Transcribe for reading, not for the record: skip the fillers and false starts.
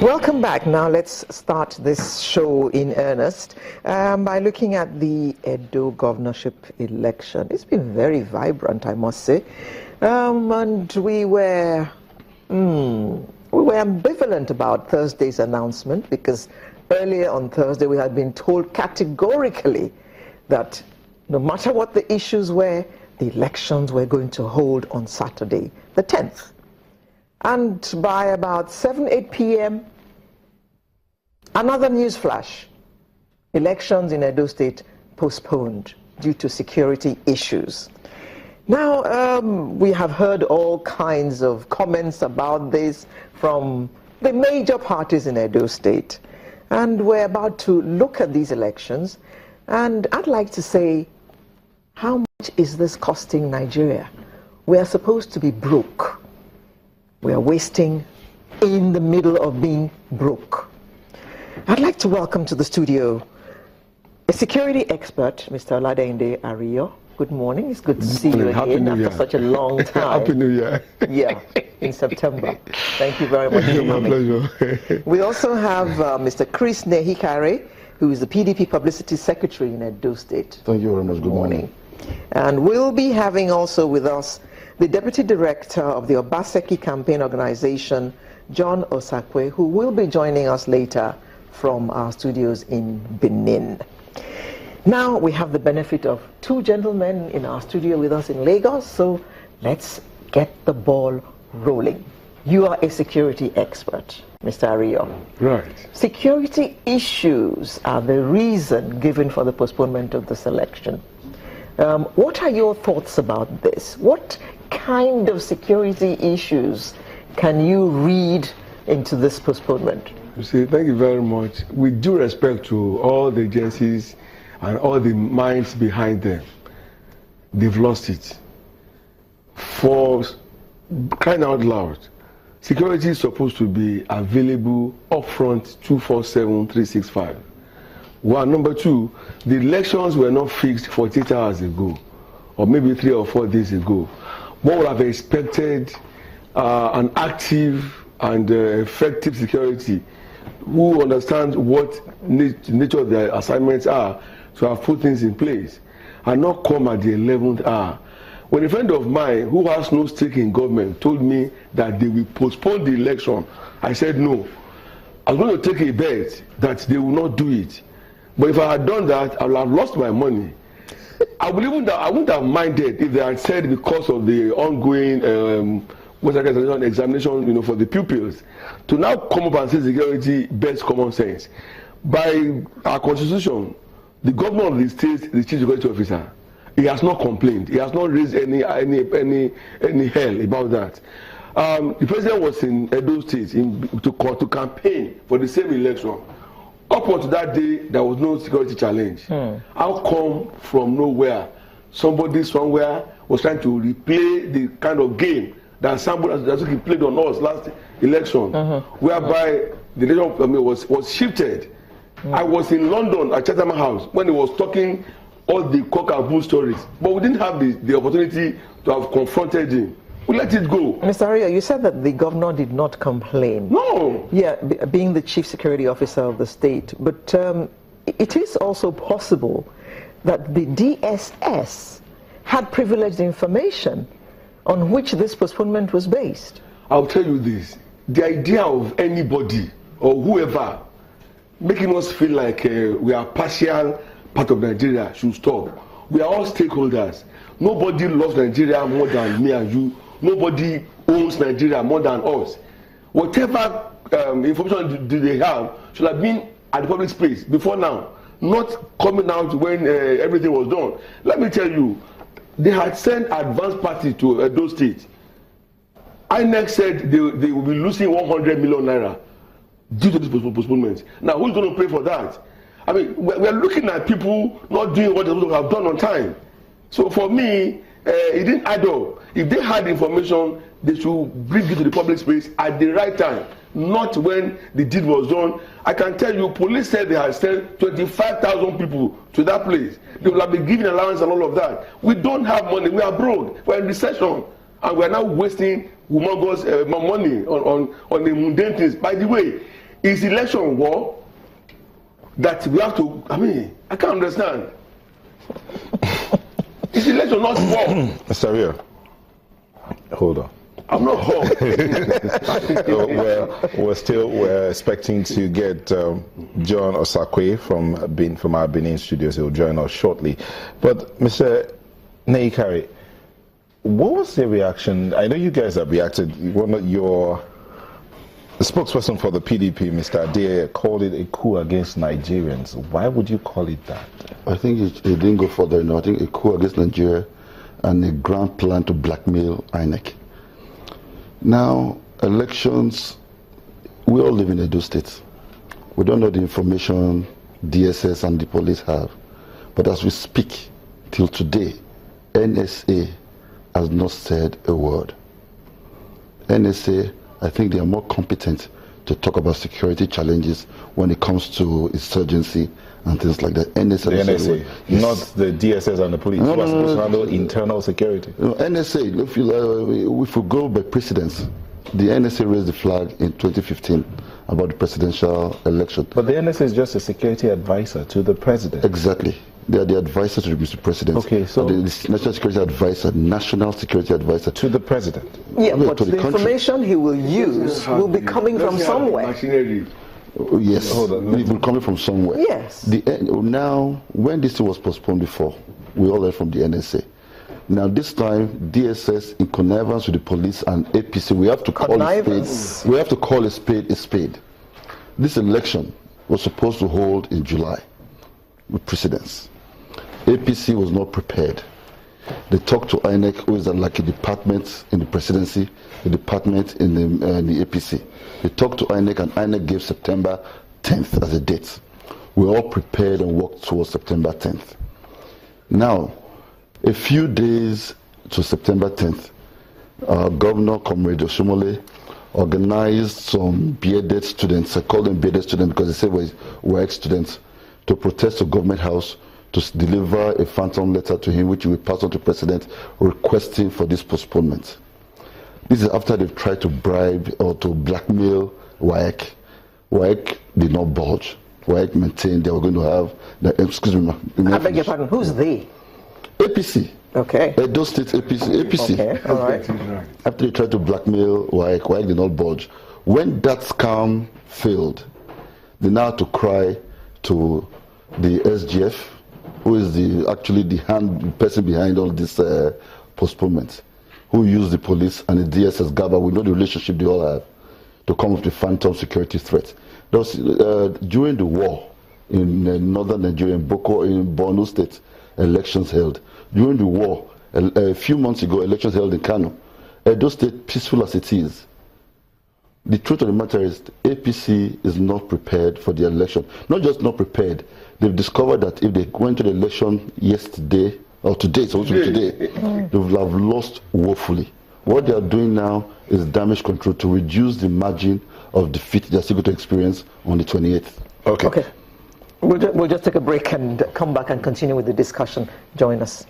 Welcome back. Now let's start this show in earnest by looking at the Edo governorship election. It's been very vibrant, I must say, and we were ambivalent about Thursday's announcement, because earlier on Thursday we had been told categorically that no matter what the issues were, the elections were going to hold on Saturday, the 10th. And by about 8 p.m., another news flash: elections in Edo State postponed due to security issues. Now, we have heard all kinds of comments about this from the major parties in Edo State. And we're about to look at these elections. And I'd like to say, how much is this costing Nigeria? We are supposed to be broke. We are wasting in the middle of being broke. I'd like to welcome to the studio a security expert, Mr. Oladende Ariyo. Good morning. It's good to see you again after such a long time. Happy New Year. Yeah, in September. Thank you very much for coming. My pleasure. We also have Mr. Chris Nehikare, who is the PDP Publicity Secretary in Edo State. Thank you very much. Good morning. And we'll be having also with us the Deputy Director of the Obaseki Campaign Organization, John Osakwe, who will be joining us later from our studios in Benin. Now we have the benefit of two gentlemen in our studio with us in Lagos, so let's get the ball rolling. You are a security expert, Mr. Ariyo. Right. Security issues are the reason given for the postponement of this election. What are your thoughts about this? What kind of security issues can you read into this postponement? You see, thank you very much. With due respect to all the agencies and all the minds behind them, they've lost it. For crying out loud, security is supposed to be available upfront 24/7/365. One. Number two, the elections were not fixed 48 hours ago, or maybe 3 or 4 days ago. One would have expected an active and effective security who understands what nature of their assignments are, to have put things in place and not come at the 11th hour. When a friend of mine who has no stake in government told me that they will postpone the election, I said no. I was going to take a bet that they will not do it. But if I had done that, I would have lost my money. I wouldn't have minded if they had said because of the ongoing examination, for the pupils, to now come up and say security bears common sense. By our constitution, the governor of the state, the chief security officer, he has not complained. He has not raised any hell about that. The president was in Edo State to campaign for the same election. Up until that day, there was no security challenge. How come from nowhere somebody somewhere was trying to replay the kind of game that somebody that's played on us last election, whereby the election was shifted? I was in London at Chatham House when he was talking all the cock and bull stories, but we didn't have the opportunity to have confronted him. We let it go. Mr. Ariyo, you said that the governor did not complain. No. Yeah, being the chief security officer of the state, but it is also possible that the DSS had privileged information on which this postponement was based. I'll tell you this: the idea of anybody or whoever making us feel like we are partial part of Nigeria should stop. We are all stakeholders. Nobody loves Nigeria more than me and you. Nobody owns Nigeria more than us. Whatever information do they have should have been at the public space before now, not coming out when everything was done. Let me tell you, they had sent advance party to Edo State. INEC said they will be losing 100 million naira due to this postponement. Now, who's going to pay for that? I mean, we're looking at people not doing what they're supposed to have done on time. So for me, it didn't add up. If they had information, they should bring it to the public space at the right time, not when the deed was done. I can tell you, police said they had sent 25,000 people to that place. They will have been given allowance and all of that. We don't have money. We are broke. We're in recession. And we're now wasting humongous money on the mundane things. By the way, Is election war that we have to, I can't understand. It's election, not war. Mr. Rio, hold on. I'm not home. We're expecting to get John Osakwe from our Benin studios. He'll join us shortly. But Mr. Neikari, what was the reaction? I know you guys have reacted. The spokesperson for the PDP, Mr. Ade, called it a coup against Nigerians. Why would you call it that? I think it didn't go further enough. I think a coup against Nigeria and a grand plan to blackmail INEC. Now, elections, we all live in Edo State. We don't know the information DSS and the police have. But as we speak, till today, NSA has not said a word. NSA, I think they are more competent to talk about security challenges when it comes to insurgency and things like that. NSA, the NSA, yes. Not the DSS and the police. No, who are supposed to handle internal security. No, NSA, if we go by precedence, the NSA raised the flag in 2015 about the presidential election. But the NSA is just a security advisor to the president. Exactly. They are the advisor to the Mr. President. Okay, so the national security advisor, national security advisor to the president. Yeah, but the information he will use will be coming from somewhere. Yes, hold on. It will be coming from somewhere. Yes. Now, when this thing was postponed before, we all heard from the NSA. Now this time, DSS in connivance with the police and APC, we have to call a spade. We have to call a spade a spade. This election was supposed to hold in July with precedence. APC was not prepared. They talked to INEC, who is like a department in the presidency, a department in the APC. They talked to INEC, and INEC gave September 10th as a date. We all prepared and worked towards September 10th. Now, a few days to September 10th, Governor Comrade Oshomole organized some bearded students, I call them bearded students because they say we're ex-students, to protest to Government House to deliver a phantom letter to him, which he will pass on to the President, requesting for this postponement. This is after they've tried to bribe or to blackmail WAEC. WAEC did not budge. WAEC maintained they were going to have, excuse me. I beg your pardon, who's they? APC. Okay. Edo State APC. Okay, all right. After they tried to blackmail WAEC, WAEC did not budge. When that scam failed, they now had to cry to the SGF, who is actually the person behind all this postponement, who used the police and the DSS GABA. We know the relationship they all have to come up with phantom security threat. There was, during the war in northern Nigeria, in Borno State, elections held. During the war, a few months ago, elections held in Kano. Edo State, peaceful as it is. The truth of the matter is APC is not prepared for the election. Not just not prepared, they've discovered that if they went to the election yesterday, or today, they will have lost woefully. What they are doing now is damage control to reduce the margin of defeat they're still going to experience on the 28th. Okay. We'll just take a break and come back and continue with the discussion. Join us.